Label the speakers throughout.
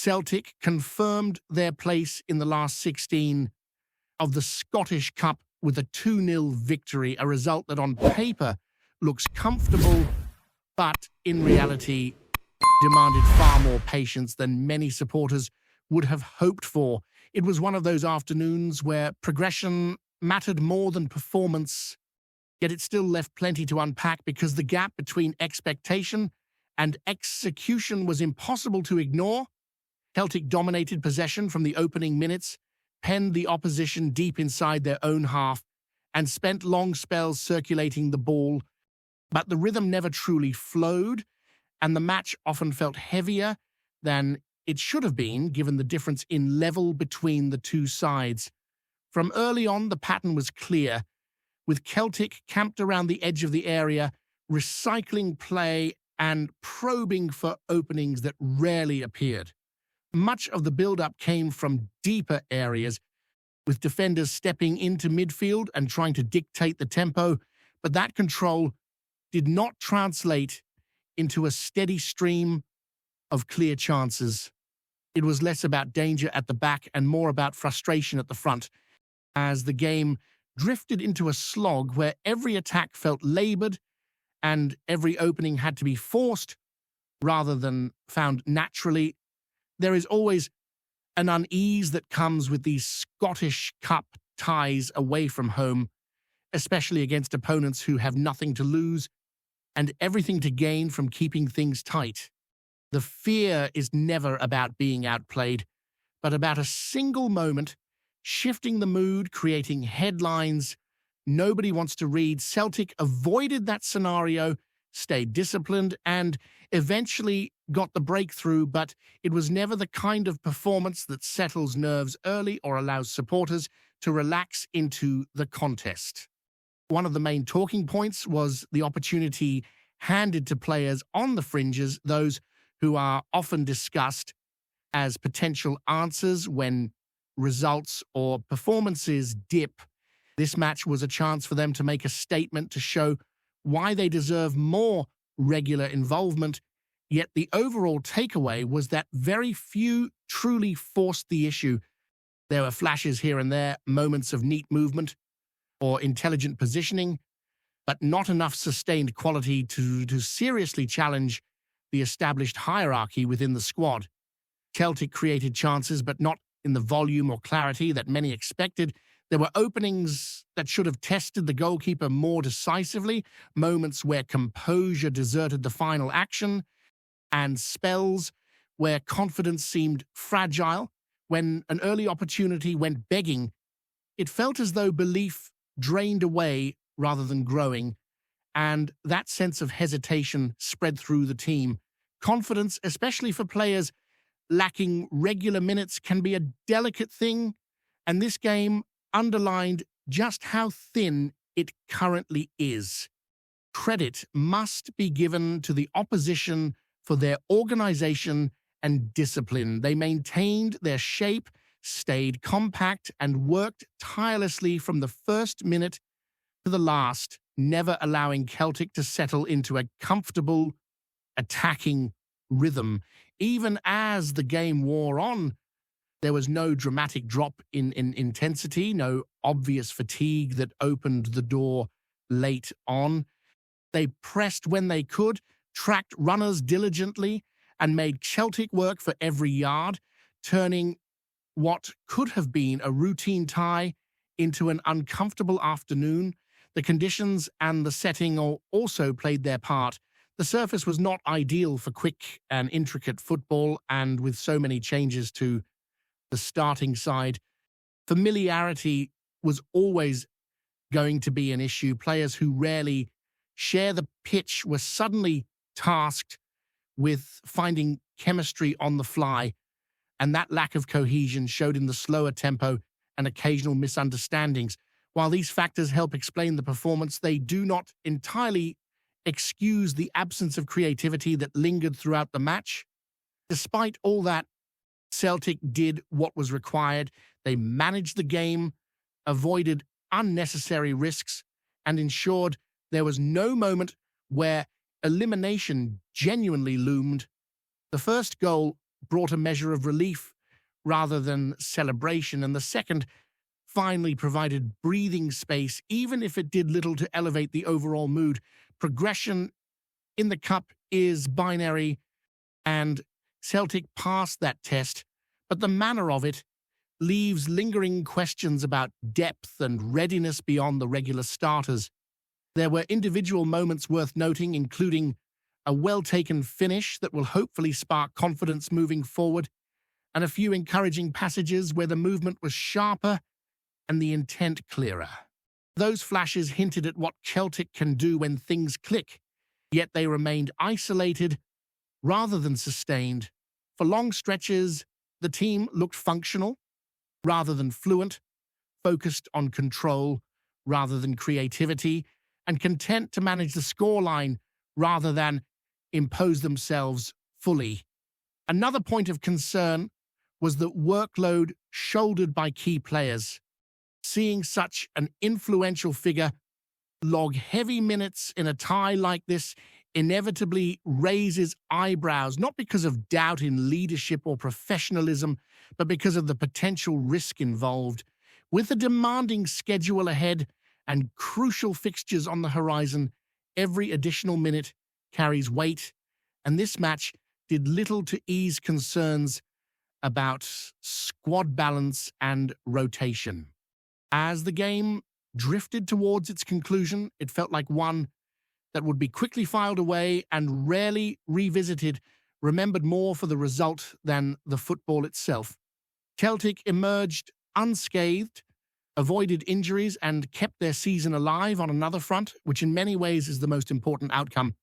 Speaker 1: Celtic confirmed their place in the last 16 of the Scottish Cup with a 2-0 victory, a result that on paper looks comfortable, but in reality demanded far more patience than many supporters would have hoped for. It was one of those afternoons where progression mattered more than performance, yet it still left plenty to unpack because the gap between expectation and execution was impossible to ignore. Celtic dominated possession from the opening minutes, penned the opposition deep inside their own half, and spent long spells circulating the ball, but the rhythm never truly flowed, and the match often felt heavier than it should have been, given the difference in level between the two sides. From early on, the pattern was clear, with Celtic camped around the edge of the area, recycling play and probing for openings that rarely appeared. Much of the build-up came from deeper areas, with defenders stepping into midfield and trying to dictate the tempo, but that control did not translate into a steady stream of clear chances. It was less about danger at the back and more about frustration at the front, as the game drifted into a slog where every attack felt labored and every opening had to be forced rather than found naturally. There is always an unease that comes with these Scottish Cup ties away from home, especially against opponents who have nothing to lose and everything to gain from keeping things tight. The fear is never about being outplayed, but about a single moment, shifting the mood, creating headlines nobody wants to read. Celtic avoided that scenario, stayed disciplined, and eventually got the breakthrough, but it was never the kind of performance that settles nerves early or allows supporters to relax into the contest. One of the main talking points was the opportunity handed to players on the fringes, those who are often discussed as potential answers when results or performances dip. This match was a chance for them to make a statement to show why they deserve more regular involvement, yet the overall takeaway was that very few truly forced the issue. There were flashes here and there, moments of neat movement or intelligent positioning, but not enough sustained quality to seriously challenge the established hierarchy within the squad. Celtic created chances, but not in the volume or clarity that many expected. There were openings that should have tested the goalkeeper more decisively, moments where composure deserted the final action, and spells where confidence seemed fragile. When an early opportunity went begging, it felt as though belief drained away rather than growing, and that sense of hesitation spread through the team. Confidence, especially for players lacking regular minutes, can be a delicate thing, and this game underlined just how thin it currently is. Credit must be given to the opposition for their organization and discipline. They maintained their shape, stayed compact, and worked tirelessly from the first minute to the last, never allowing Celtic to settle into a comfortable, attacking rhythm. Even as the game wore on, there was no dramatic drop in intensity, no obvious fatigue that opened the door late on. They pressed when they could, tracked runners diligently, and made Celtic work for every yard, turning what could have been a routine tie into an uncomfortable afternoon. The conditions and the setting also played their part. The surface was not ideal for quick and intricate football, and with so many changes to the starting side, familiarity was always going to be an issue. Players who rarely share the pitch were suddenly tasked with finding chemistry on the fly, and that lack of cohesion showed in the slower tempo and occasional misunderstandings. While these factors help explain the performance, they do not entirely excuse the absence of creativity that lingered throughout the match. Despite all that, Celtic did what was required. They managed the game, avoided unnecessary risks, and ensured there was no moment where elimination genuinely loomed. The first goal brought a measure of relief rather than celebration, and the second finally provided breathing space, even if it did little to elevate the overall mood. Progression in the cup is binary, and Celtic passed that test, but the manner of it leaves lingering questions about depth and readiness beyond the regular starters. There were individual moments worth noting, including a well-taken finish that will hopefully spark confidence moving forward, and a few encouraging passages where the movement was sharper and the intent clearer. Those flashes hinted at what Celtic can do when things click, yet they remained isolated rather than sustained. For long stretches, the team looked functional rather than fluent, focused on control rather than creativity, and content to manage the scoreline rather than impose themselves fully. Another point of concern was the workload shouldered by key players. Seeing such an influential figure log heavy minutes in a tie like this inevitably raises eyebrows, not because of doubt in leadership or professionalism, but because of the potential risk involved. With a demanding schedule ahead and crucial fixtures on the horizon, every additional minute carries weight, and this match did little to ease concerns about squad balance and rotation. As the game drifted towards its conclusion, it felt like one that would be quickly filed away and rarely revisited, remembered more for the result than the football itself. Celtic emerged unscathed, avoided injuries, and kept their season alive on another front, which in many ways is the most important outcome.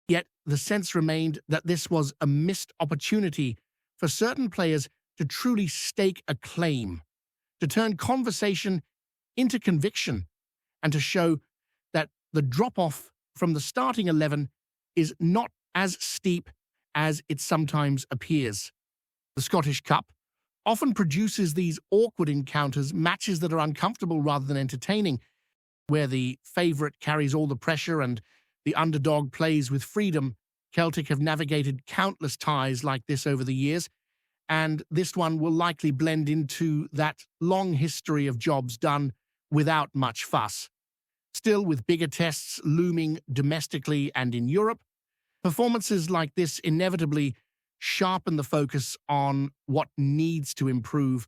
Speaker 1: Yet the sense remained that this was a missed opportunity for certain players to truly stake a claim, to turn conversation into conviction, and to show that the drop-off from the starting 11 is not as steep as it sometimes appears. The Scottish Cup often produces these awkward encounters, matches that are uncomfortable rather than entertaining, where the favourite carries all the pressure and the underdog plays with freedom. Celtic have navigated countless ties like this over the years, and this one will likely blend into that long history of jobs done without much fuss. Still, with bigger tests looming domestically and in Europe, performances like this inevitably sharpen the focus on what needs to improve,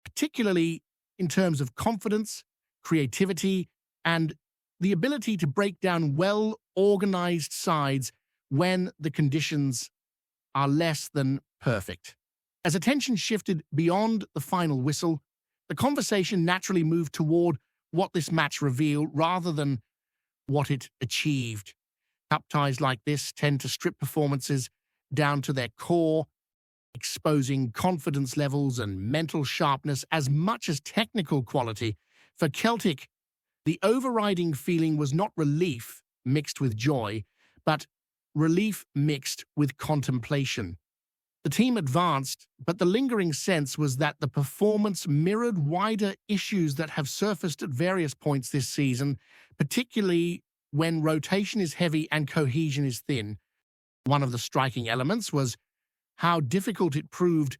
Speaker 1: particularly in terms of confidence, creativity, and the ability to break down well-organized sides when the conditions are less than perfect. As attention shifted beyond the final whistle, the conversation naturally moved toward what this match revealed rather than what it achieved. Cup ties like this tend to strip performances down to their core, exposing confidence levels and mental sharpness as much as technical quality. For Celtic, the overriding feeling was not relief mixed with joy, but relief mixed with contemplation. The team advanced, but the lingering sense was that the performance mirrored wider issues that have surfaced at various points this season, particularly when rotation is heavy and cohesion is thin. One of the striking elements was how difficult it proved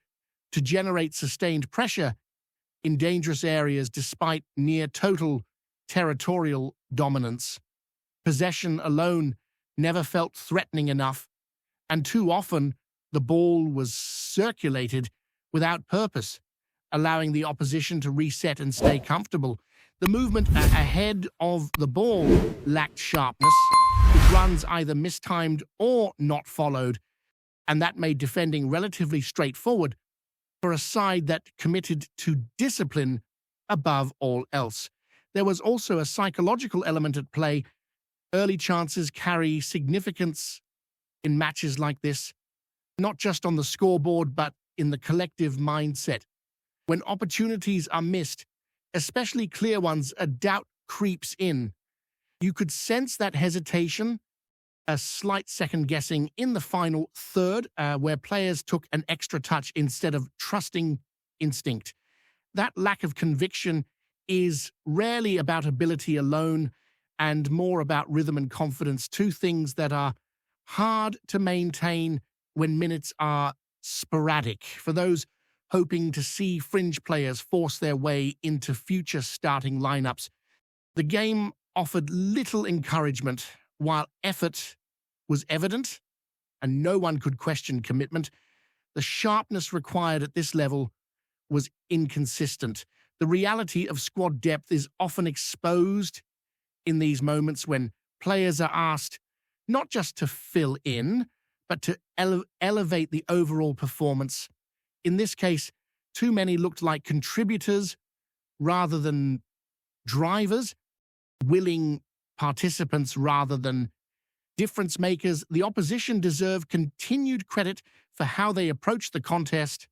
Speaker 1: to generate sustained pressure in dangerous areas despite near-total territorial dominance. Possession alone never felt threatening enough, and too often the ball was circulated without purpose, allowing the opposition to reset and stay comfortable. The movement ahead of the ball lacked sharpness, with runs either mistimed or not followed, and that made defending relatively straightforward for a side that committed to discipline above all else. There was also a psychological element at play. Early chances carry significance in matches like this, not just on the scoreboard, but in the collective mindset. When opportunities are missed, especially clear ones, a doubt creeps in. You could sense that hesitation, a slight second-guessing in the final third, where players took an extra touch instead of trusting instinct. That lack of conviction is rarely about ability alone and more about rhythm and confidence, two things that are hard to maintain when minutes are sporadic. For those hoping to see Fringe players force their way into future starting lineups, the game offered little encouragement. While effort was evident and no one could question commitment, the sharpness required at this level was inconsistent. The reality of squad depth is often exposed in these moments when players are asked not just to fill in, but to elevate the overall performance. In this case, too many looked like contributors rather than drivers, willing participants rather than difference makers. The opposition deserve continued credit for how they approached the contest.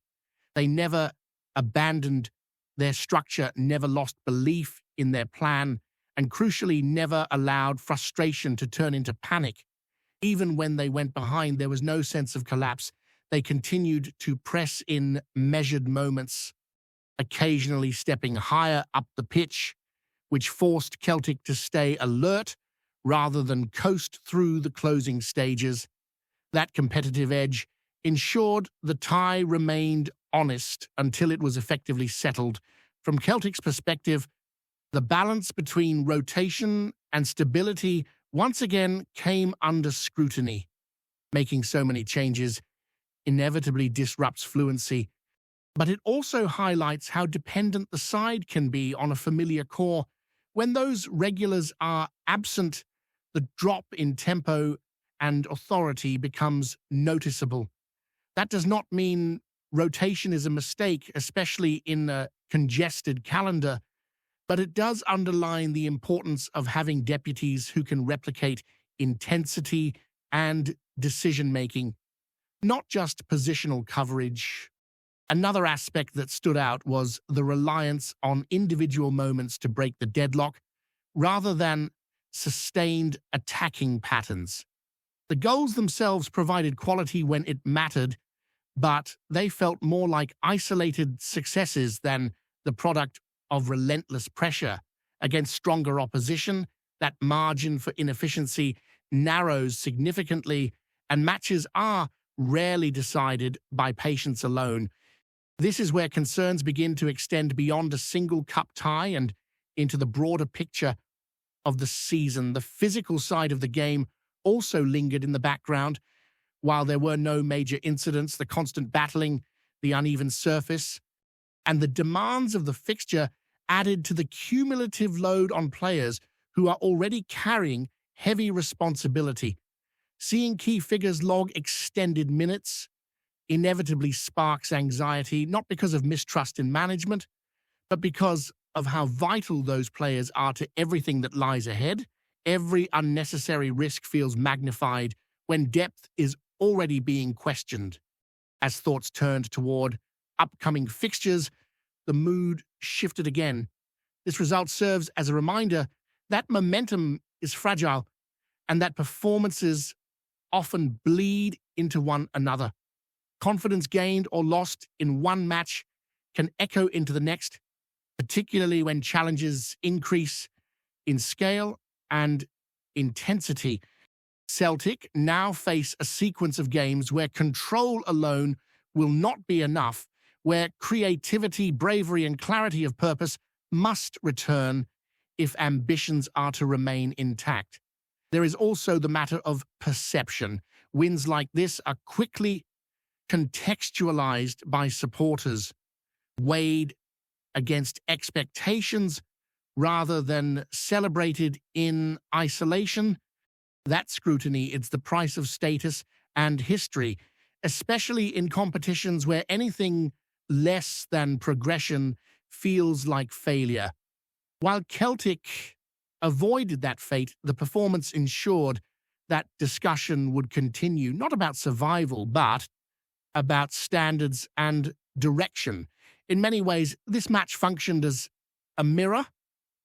Speaker 1: They never abandoned their structure, never lost belief in their plan, and crucially never allowed frustration to turn into panic. Even when they went behind, there was no sense of collapse. They continued to press in measured moments, occasionally stepping higher up the pitch, which forced Celtic to stay alert rather than coast through the closing stages. That competitive edge ensured the tie remained honest until it was effectively settled. From Celtic's perspective, the balance between rotation and stability once again came under scrutiny. Making so many changes inevitably disrupts fluency, but it also highlights how dependent the side can be on a familiar core. When those regulars are absent, the drop in tempo and authority becomes noticeable. That does not mean rotation is a mistake, especially in a congested calendar, but it does underline the importance of having deputies who can replicate intensity and decision-making, not just positional coverage. Another aspect that stood out was the reliance on individual moments to break the deadlock, rather than sustained attacking patterns. The goals themselves provided quality when it mattered, but they felt more like isolated successes than the product of relentless pressure. Against stronger opposition, that margin for inefficiency narrows significantly, and matches are rarely decided by patience alone. This is where concerns begin to extend beyond a single cup tie and into the broader picture of the season. The physical side of the game also lingered in the background. While there were no major incidents, the constant battling, the uneven surface, and the demands of the fixture added to the cumulative load on players who are already carrying heavy responsibility. Seeing key figures log extended minutes inevitably sparks anxiety, not because of mistrust in management, but because of how vital those players are to everything that lies ahead. Every unnecessary risk feels magnified when depth is already being questioned. As thoughts turned toward upcoming fixtures, the mood shifted again. This result serves as a reminder that momentum is fragile and that performances often bleed into one another. Confidence gained or lost in one match can echo into the next, particularly when challenges increase in scale and intensity. Celtic now face a sequence of games where control alone will not be enough, where creativity, bravery, and clarity of purpose must return if ambitions are to remain intact. There is also the matter of perception. Wins like this are quickly contextualized by supporters, weighed against expectations rather than celebrated in isolation. That scrutiny is the price of status and history, especially in competitions where anything less than progression feels like failure. While Celtic avoided that fate, the performance ensured that discussion would continue, not about survival, but about standards and direction. In many ways, this match functioned as a mirror.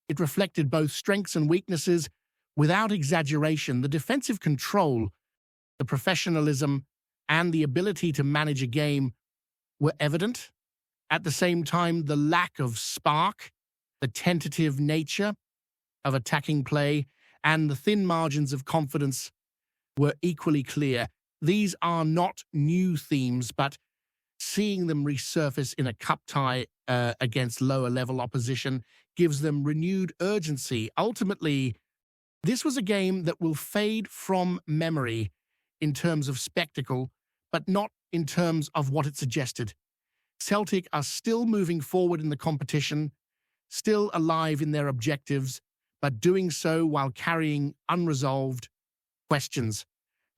Speaker 1: It reflected both strengths and weaknesses without exaggeration. The defensive control, the professionalism, and the ability to manage a game were evident. At the same time, the lack of spark, the tentative nature of attacking play, and the thin margins of confidence were equally clear. These are not new themes, but seeing them resurface in a cup tie against lower-level opposition gives them renewed urgency. Ultimately, this was a game that will fade from memory in terms of spectacle, but not in terms of what it suggested. Celtic are still moving forward in the competition, still alive in their objectives, but doing so while carrying unresolved questions.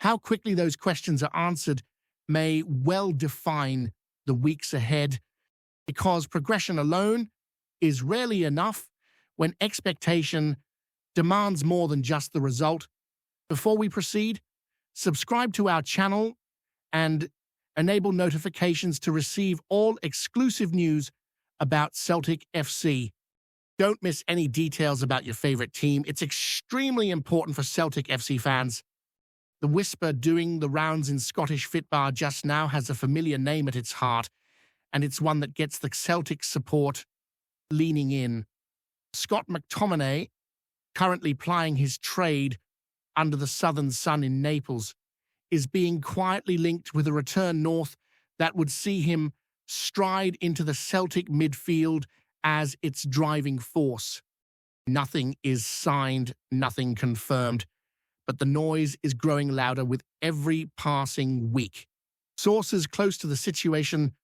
Speaker 1: How quickly those questions are answered may well define the weeks ahead, because progression alone is rarely enough when expectation demands more than just the result. Before we proceed, subscribe to our channel and enable notifications to receive all exclusive news about Celtic FC. Don't miss any details about your favorite team. It's extremely important for Celtic FC fans. The whisper doing the rounds in Scottish Fitbar just now has a familiar name at its heart, and it's one that gets the Celtic support leaning in. Scott McTominay, currently plying his trade under the southern sun in Naples, is being quietly linked with a return north that would see him stride into the Celtic midfield as its driving force. Nothing is signed, nothing confirmed, but the noise is growing louder with every passing week. Sources close to the situation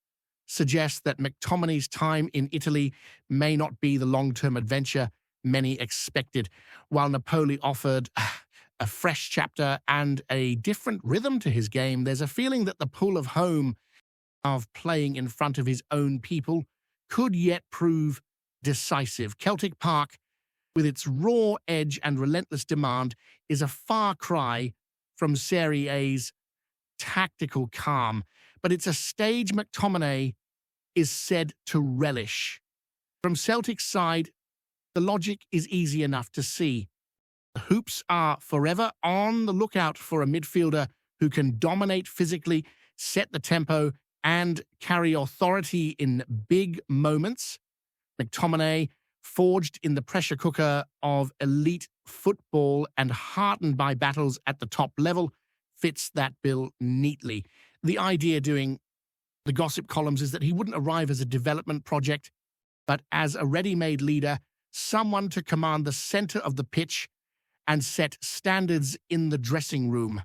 Speaker 1: suggest that McTominay's time in Italy may not be the long-term adventure many expected. While Napoli offered a fresh chapter and a different rhythm to his game, there's a feeling that the pull of home, of playing in front of his own people, could yet prove decisive. Celtic Park, with its raw edge and relentless demand, is a far cry from Serie A's tactical calm, but it's a stage McTominay is said to relish. From Celtic's side, the logic is easy enough to see. The Hoops are forever on the lookout for a midfielder who can dominate physically, set the tempo, and carry authority in big moments. McTominay, forged in the pressure cooker of elite football and hardened by battles at the top level, fits that bill neatly. The idea doing the gossip columns is that he wouldn't arrive as a development project, but as a ready-made leader, someone to command the center of the pitch and set standards in the dressing room.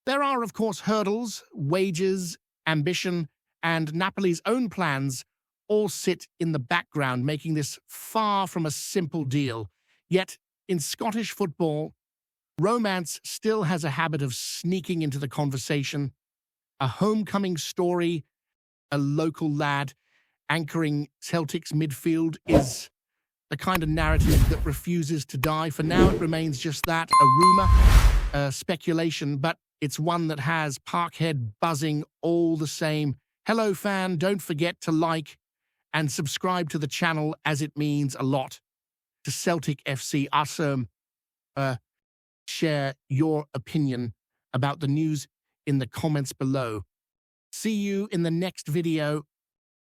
Speaker 1: There are, of course, hurdles, wages, ambition, and Napoli's own plans all sit in the background, making this far from a simple deal. Yet, in Scottish football, romance still has a habit of sneaking into the conversation. A homecoming story, a local lad anchoring Celtic's midfield is the kind of narrative that refuses to die. For now, it remains just that, a rumor, a speculation, but it's one that has Parkhead buzzing all the same. Hello, fan, don't forget to like and subscribe to the channel, as it means a lot to Celtic FC. Share your opinion about the news in the comments below. See you in the next video.